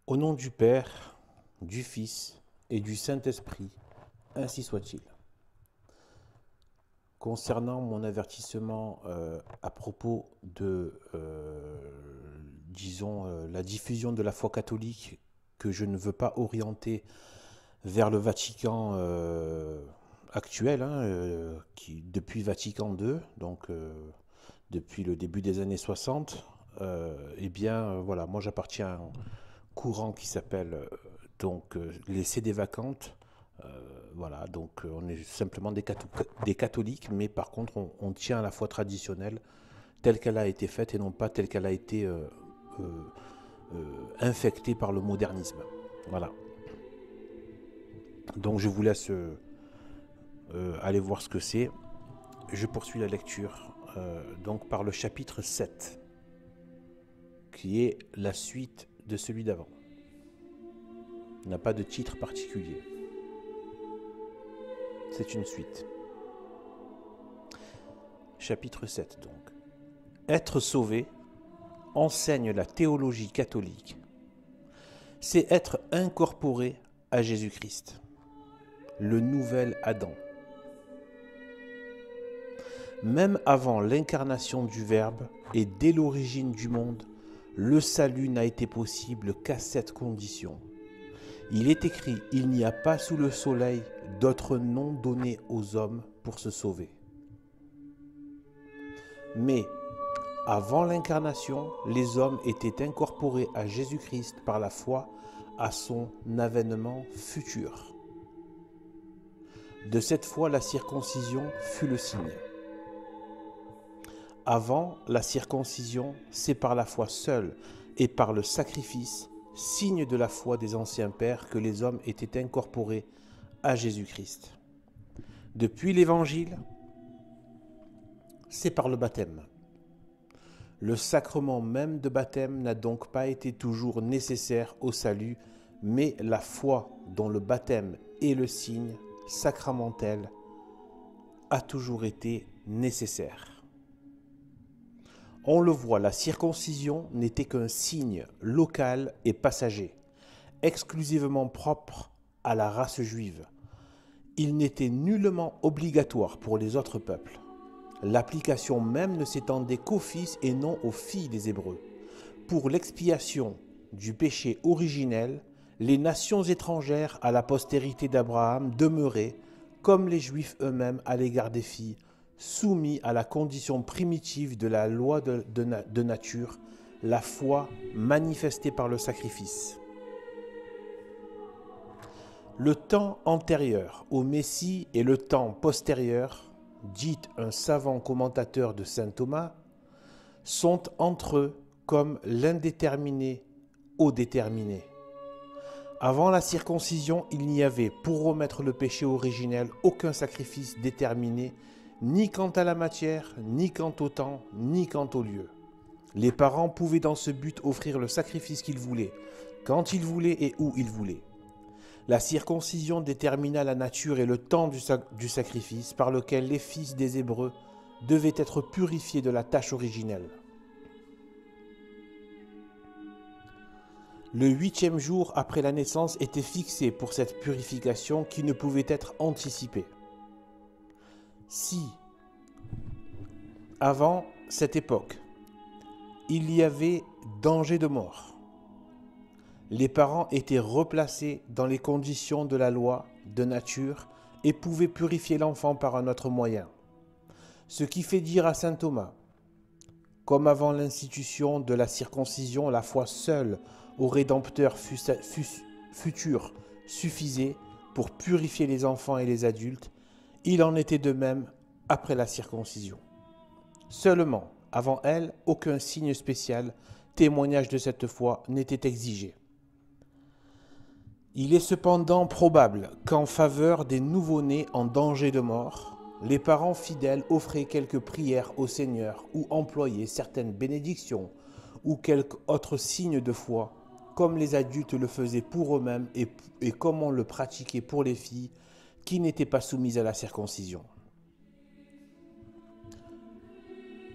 Au nom du Père, du Fils et du Saint-Esprit, ainsi soit-il. Concernant mon avertissement à propos de, la diffusion de la foi catholique que je ne veux pas orienter vers le Vatican actuel, qui, depuis Vatican II, donc depuis le début des années 60, voilà, moi j'appartiens à un courant qui s'appelle les CD vacantes. Voilà, donc on est simplement des catholiques, mais par contre on tient à la foi traditionnelle telle qu'elle a été faite et non pas telle qu'elle a été infectée par le modernisme. Voilà. Donc je vous laisse aller voir ce que c'est. Je poursuis la lecture donc par le chapitre 7, qui est la suite de celui d'avant. Il n'a pas de titre particulier. C'est une suite. Chapitre 7 donc. Être sauvé, enseigne la théologie catholique, c'est être incorporé à Jésus-Christ, le nouvel Adam. Même avant l'incarnation du Verbe et dès l'origine du monde, le salut n'a été possible qu'à cette condition. Il est écrit, il n'y a pas sous le soleil d'autre nom donné aux hommes pour se sauver. Mais, avant l'incarnation, les hommes étaient incorporés à Jésus-Christ par la foi à son avènement futur. De cette foi, la circoncision fut le signe. Avant la circoncision, c'est par la foi seule et par le sacrifice, signe de la foi des anciens pères, que les hommes étaient incorporés à Jésus-Christ. Depuis l'Évangile, c'est par le baptême. Le sacrement même de baptême n'a donc pas été toujours nécessaire au salut, mais la foi dont le baptême est le signe sacramentel a toujours été nécessaire. On le voit, la circoncision n'était qu'un signe local et passager, exclusivement propre à la race juive. Il n'était nullement obligatoire pour les autres peuples. L'application même ne s'étendait qu'aux fils et non aux filles des Hébreux. Pour l'expiation du péché originel, les nations étrangères à la postérité d'Abraham demeuraient, comme les Juifs eux-mêmes à l'égard des filles, soumis à la condition primitive de la loi de nature, la foi manifestée par le sacrifice. Le temps antérieur au Messie et le temps postérieur, dit un savant commentateur de saint Thomas, sont entre eux comme l'indéterminé au déterminé. Avant la circoncision, il n'y avait, pour remettre le péché originel, aucun sacrifice déterminé, ni quant à la matière, ni quant au temps, ni quant au lieu. Les parents pouvaient dans ce but offrir le sacrifice qu'ils voulaient, quand ils voulaient et où ils voulaient. La circoncision détermina la nature et le temps du sacrifice par lequel les fils des Hébreux devaient être purifiés de la tâche originelle. Le 8e jour après la naissance était fixé pour cette purification qui ne pouvait être anticipée. Si, avant cette époque, il y avait danger de mort, les parents étaient replacés dans les conditions de la loi de nature et pouvaient purifier l'enfant par un autre moyen. Ce qui fait dire à saint Thomas, comme avant l'institution de la circoncision, la foi seule au Rédempteur futur suffisait pour purifier les enfants et les adultes, il en était de même après la circoncision. Seulement, avant elle, aucun signe spécial, témoignage de cette foi, n'était exigé. Il est cependant probable qu'en faveur des nouveau-nés en danger de mort, les parents fidèles offraient quelques prières au Seigneur ou employaient certaines bénédictions ou quelque autre signe de foi, comme les adultes le faisaient pour eux-mêmes et comme on le pratiquait pour les filles qui n'étaient pas soumises à la circoncision.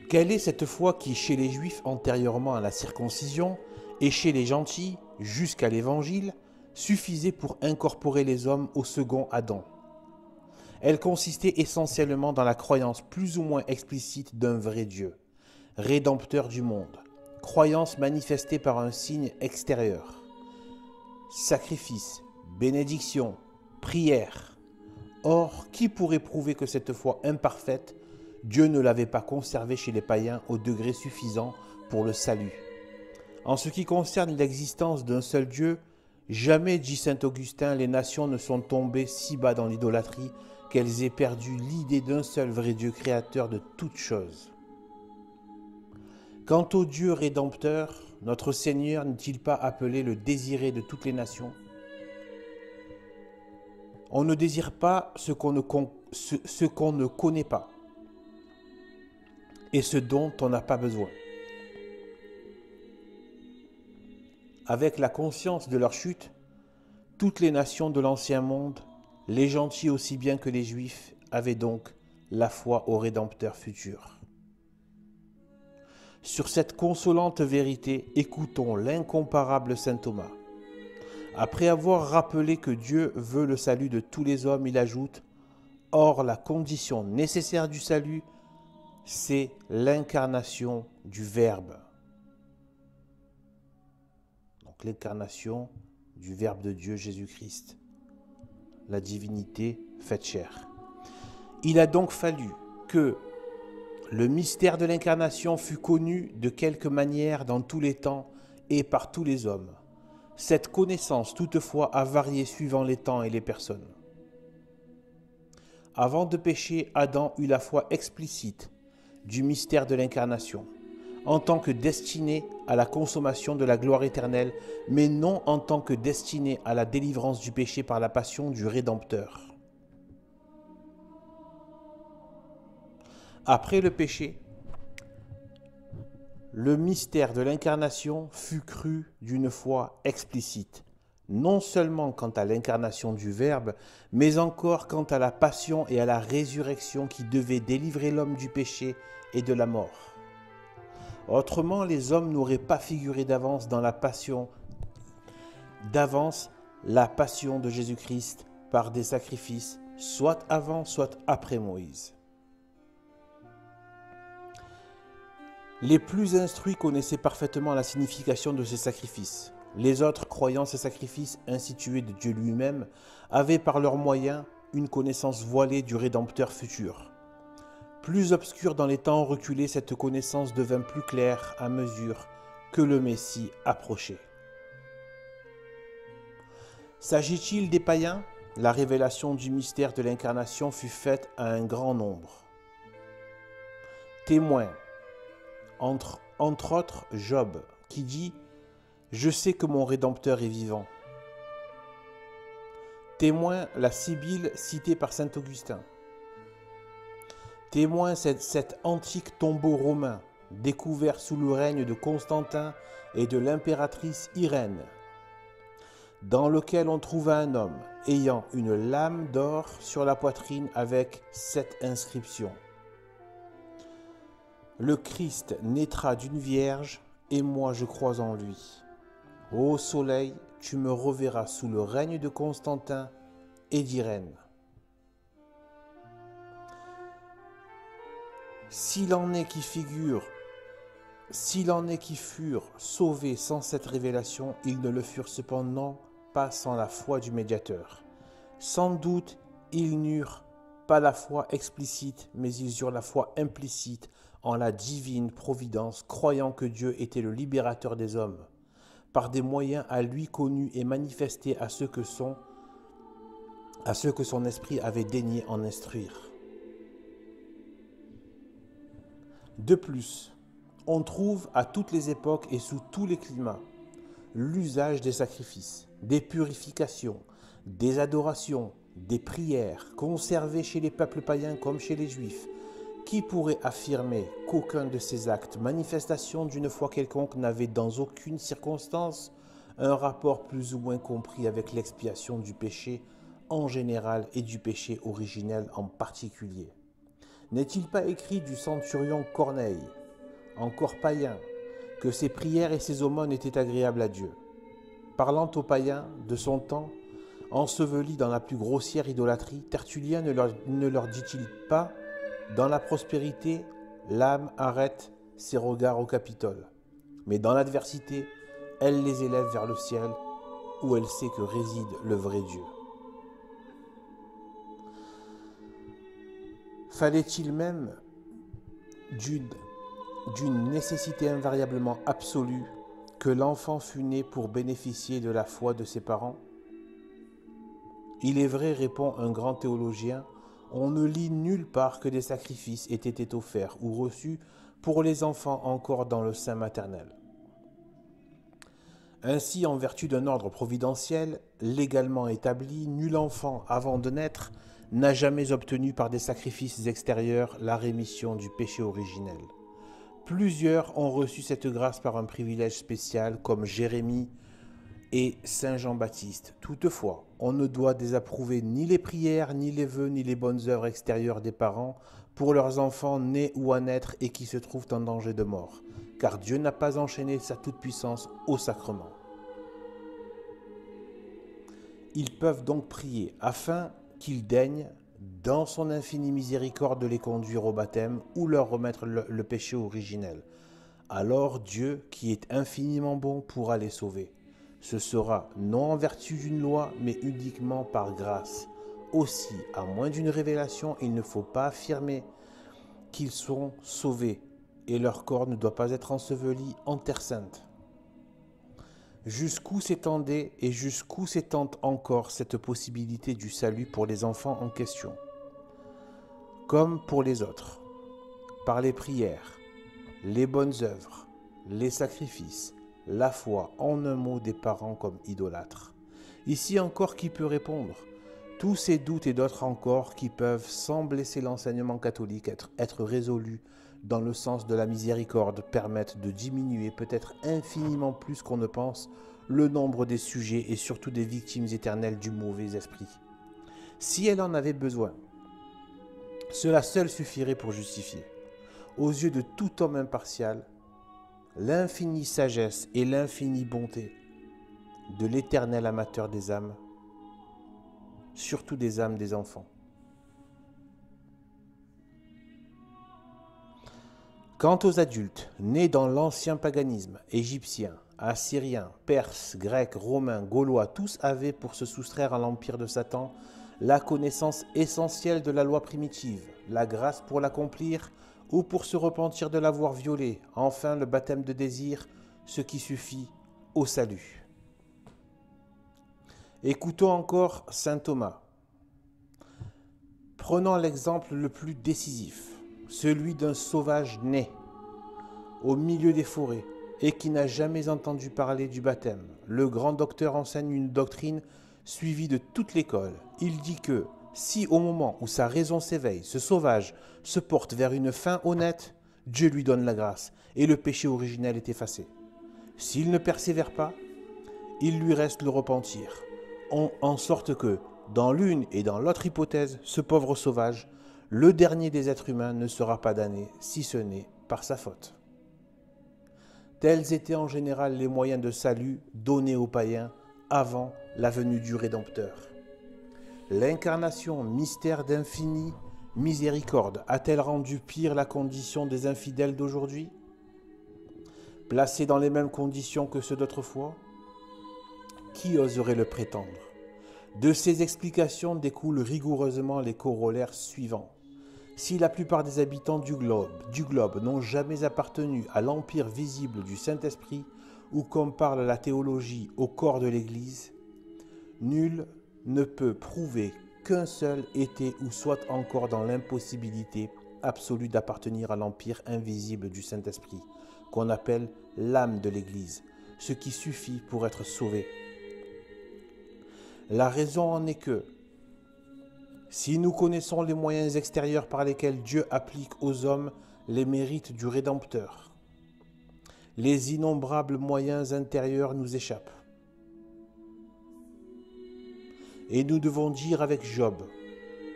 Quelle est cette foi qui, chez les Juifs antérieurement à la circoncision, et chez les gentils, jusqu'à l'Évangile, suffisait pour incorporer les hommes au second Adam. Elle consistait essentiellement dans la croyance plus ou moins explicite d'un vrai Dieu, rédempteur du monde, croyance manifestée par un signe extérieur. Sacrifice, bénédiction, prière. Or, qui pourrait prouver que cette foi imparfaite, Dieu ne l'avait pas conservée chez les païens au degré suffisant pour le salut? En ce qui concerne l'existence d'un seul Dieu, jamais, dit saint Augustin, les nations ne sont tombées si bas dans l'idolâtrie qu'elles aient perdu l'idée d'un seul vrai Dieu créateur de toutes choses. Quant au Dieu rédempteur, notre Seigneur n'est-il pas appelé le désiré de toutes les nations? On ne désire pas ce qu'on ne connaît pas et ce dont on n'a pas besoin. Avec la conscience de leur chute, toutes les nations de l'Ancien Monde, les gentils aussi bien que les Juifs, avaient donc la foi au Rédempteur futur. Sur cette consolante vérité, écoutons l'incomparable saint Thomas. Après avoir rappelé que Dieu veut le salut de tous les hommes, il ajoute « Or, la condition nécessaire du salut, c'est l'incarnation du Verbe. » Donc l'incarnation du Verbe de Dieu, Jésus-Christ, la divinité faite chair. Il a donc fallu que le mystère de l'incarnation fut connu de quelque manière dans tous les temps et par tous les hommes. Cette connaissance, toutefois, a varié suivant les temps et les personnes. Avant de pécher, Adam eut la foi explicite du mystère de l'incarnation, en tant que destiné à la consommation de la gloire éternelle, mais non en tant que destiné à la délivrance du péché par la passion du Rédempteur. Après le péché, le mystère de l'incarnation fut cru d'une foi explicite, non seulement quant à l'incarnation du Verbe, mais encore quant à la passion et à la résurrection qui devaient délivrer l'homme du péché et de la mort. Autrement, les hommes n'auraient pas figuré d'avance dans la passion de Jésus-Christ par des sacrifices, soit avant, soit après Moïse. Les plus instruits connaissaient parfaitement la signification de ces sacrifices. Les autres, croyant ces sacrifices institués de Dieu lui-même, avaient par leurs moyens une connaissance voilée du Rédempteur futur. Plus obscure dans les temps reculés, cette connaissance devint plus claire à mesure que le Messie approchait. S'agit-il des païens? La révélation du mystère de l'incarnation fut faite à un grand nombre. Témoins, entre autres Job, qui dit « Je sais que mon Rédempteur est vivant ». Témoin la Sibylle citée par saint Augustin. Témoin cet antique tombeau romain découvert sous le règne de Constantin et de l'impératrice Irène, dans lequel on trouva un homme ayant une lame d'or sur la poitrine avec cette inscription. Le Christ naîtra d'une vierge et moi je crois en lui. Ô soleil, tu me reverras sous le règne de Constantin et d'Irène. S'il en est qui furent sauvés sans cette révélation, ils ne le furent cependant pas sans la foi du médiateur. Sans doute, ils n'eurent pas la foi explicite, mais ils eurent la foi implicite en la divine providence, croyant que Dieu était le libérateur des hommes, par des moyens à lui connus et manifestés à ceux que son esprit avait daigné en instruire. De plus, on trouve à toutes les époques et sous tous les climats l'usage des sacrifices, des purifications, des adorations, des prières, conservées chez les peuples païens comme chez les Juifs. Qui pourrait affirmer qu'aucun de ces actes, manifestations d'une foi quelconque, n'avait dans aucune circonstance un rapport plus ou moins compris avec l'expiation du péché en général et du péché originel en particulier? N'est-il pas écrit du centurion Corneille, encore païen, que ses prières et ses aumônes étaient agréables à Dieu? Parlant aux païens de son temps, ensevelis dans la plus grossière idolâtrie, Tertullien ne leur dit-il pas, dans la prospérité, l'âme arrête ses regards au Capitole, mais dans l'adversité, elle les élève vers le ciel, où elle sait que réside le vrai Dieu. Fallait-il même d'une nécessité invariablement absolue que l'enfant fût né pour bénéficier de la foi de ses parents? Il est vrai, répond un grand théologien, on ne lit nulle part que des sacrifices aient été offerts ou reçus pour les enfants encore dans le sein maternel. Ainsi, en vertu d'un ordre providentiel, légalement établi, nul enfant, avant de naître, n'a jamais obtenu par des sacrifices extérieurs la rémission du péché originel. Plusieurs ont reçu cette grâce par un privilège spécial, comme Jérémie et Saint Jean-Baptiste. Toutefois, on ne doit désapprouver ni les prières, ni les vœux, ni les bonnes œuvres extérieures des parents pour leurs enfants nés ou à naître et qui se trouvent en danger de mort, car Dieu n'a pas enchaîné sa toute-puissance au sacrement. Ils peuvent donc prier afin qu'il daigne, dans son infinie miséricorde, les conduire au baptême ou leur remettre le péché originel. Alors Dieu, qui est infiniment bon, pourra les sauver. Ce sera non en vertu d'une loi, mais uniquement par grâce. Aussi, à moins d'une révélation, il ne faut pas affirmer qu'ils sont sauvés, et leur corps ne doit pas être enseveli en terre sainte. Jusqu'où s'étendait et jusqu'où s'étend encore cette possibilité du salut pour les enfants en question? Comme pour les autres, par les prières, les bonnes œuvres, les sacrifices, la foi, en un mot des parents comme idolâtres. Ici encore, qui peut répondre? Tous ces doutes et d'autres encore qui peuvent, sans blesser l'enseignement catholique, être résolus dans le sens de la miséricorde, permettent de diminuer, peut-être infiniment plus qu'on ne pense, le nombre des sujets et surtout des victimes éternelles du mauvais esprit. Si elle en avait besoin, cela seul suffirait pour justifier, aux yeux de tout homme impartial, l'infinie sagesse et l'infinie bonté de l'Éternel amateur des âmes, surtout des âmes des enfants. Quant aux adultes, nés dans l'ancien paganisme, égyptien, assyrien, perse, grec, romain, gaulois, tous avaient, pour se soustraire à l'empire de Satan, la connaissance essentielle de la loi primitive, la grâce pour l'accomplir ou pour se repentir de l'avoir violée, enfin le baptême de désir, ce qui suffit au salut. Écoutons encore saint Thomas. Prenons l'exemple le plus décisif, celui d'un sauvage né au milieu des forêts et qui n'a jamais entendu parler du baptême. Le grand docteur enseigne une doctrine suivie de toute l'école. Il dit que si au moment où sa raison s'éveille, ce sauvage se porte vers une fin honnête, Dieu lui donne la grâce et le péché originel est effacé. S'il ne persévère pas, il lui reste le repentir, en sorte que, dans l'une et dans l'autre hypothèse, ce pauvre sauvage, le dernier des êtres humains, ne sera pas damné, si ce n'est par sa faute. Tels étaient en général les moyens de salut donnés aux païens avant la venue du Rédempteur. L'incarnation, mystère d'infinie miséricorde, a-t-elle rendu pire la condition des infidèles d'aujourd'hui? Placés dans les mêmes conditions que ceux d'autrefois? Qui oserait le prétendre? De ces explications découlent rigoureusement les corollaires suivants. Si la plupart des habitants du globe n'ont jamais appartenu à l'empire visible du Saint-Esprit, ou comme parle la théologie au corps de l'Église, nul ne peut prouver qu'un seul était ou soit encore dans l'impossibilité absolue d'appartenir à l'empire invisible du Saint-Esprit, qu'on appelle l'âme de l'Église, ce qui suffit pour être sauvé. La raison en est que, si nous connaissons les moyens extérieurs par lesquels Dieu applique aux hommes les mérites du Rédempteur, les innombrables moyens intérieurs nous échappent. Et nous devons dire avec Job,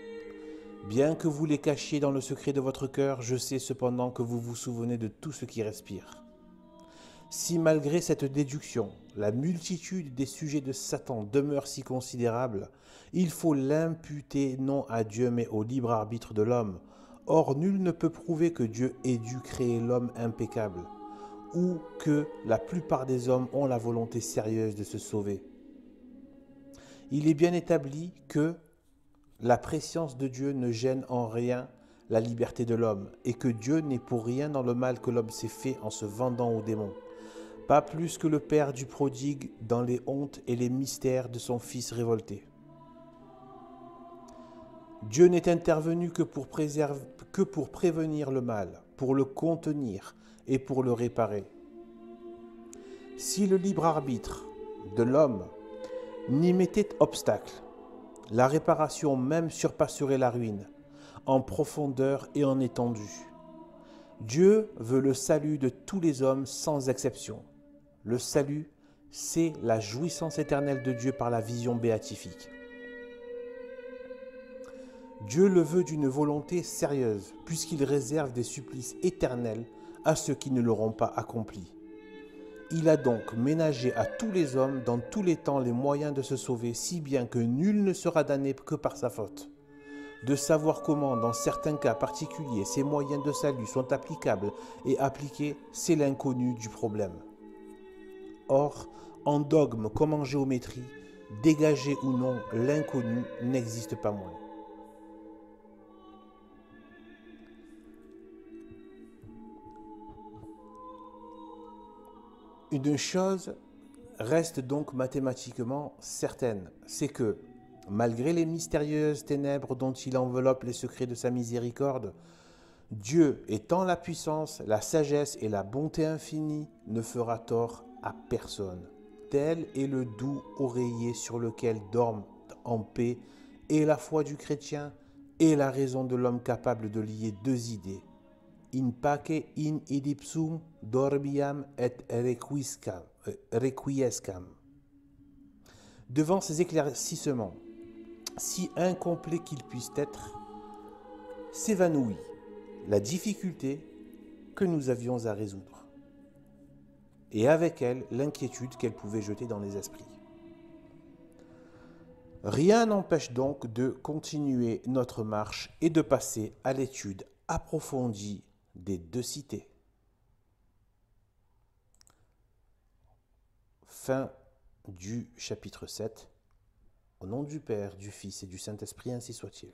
« Bien que vous les cachiez dans le secret de votre cœur, je sais cependant que vous vous souvenez de tout ce qui respire. » Si malgré cette déduction, la multitude des sujets de Satan demeure si considérable, il faut l'imputer non à Dieu mais au libre arbitre de l'homme. Or, nul ne peut prouver que Dieu ait dû créer l'homme impeccable, ou que la plupart des hommes ont la volonté sérieuse de se sauver. Il est bien établi que la préscience de Dieu ne gêne en rien la liberté de l'homme, et que Dieu n'est pour rien dans le mal que l'homme s'est fait en se vendant aux démons. Pas plus que le père du prodigue dans les hontes et les mystères de son fils révolté. Dieu n'est intervenu que pour prévenir le mal, pour le contenir et pour le réparer. Si le libre arbitre de l'homme n'y mettait obstacle, la réparation même surpasserait la ruine, en profondeur et en étendue. Dieu veut le salut de tous les hommes sans exception. Le salut, c'est la jouissance éternelle de Dieu par la vision béatifique. Dieu le veut d'une volonté sérieuse, puisqu'il réserve des supplices éternels à ceux qui ne l'auront pas accompli. Il a donc ménagé à tous les hommes dans tous les temps les moyens de se sauver, si bien que nul ne sera damné que par sa faute. De savoir comment, dans certains cas particuliers, ces moyens de salut sont applicables et appliqués, c'est l'inconnu du problème. Or, en dogme comme en géométrie, dégagé ou non, l'inconnu n'existe pas moins. Une chose reste donc mathématiquement certaine, c'est que, malgré les mystérieuses ténèbres dont il enveloppe les secrets de sa miséricorde, Dieu, étant la puissance, la sagesse et la bonté infinie, ne fera tort à personne. Tel est le doux oreiller sur lequel dorment en paix et la foi du chrétien et la raison de l'homme capable de lier deux idées. In pace in idipsum dormiam et requiescam. Devant ces éclaircissements, si incomplets qu'ils puissent être, s'évanouit la difficulté que nous avions à résoudre, et avec elle l'inquiétude qu'elle pouvait jeter dans les esprits. Rien n'empêche donc de continuer notre marche et de passer à l'étude approfondie des deux cités. Fin du chapitre 7. Au nom du Père, du Fils et du Saint-Esprit, ainsi soit-il.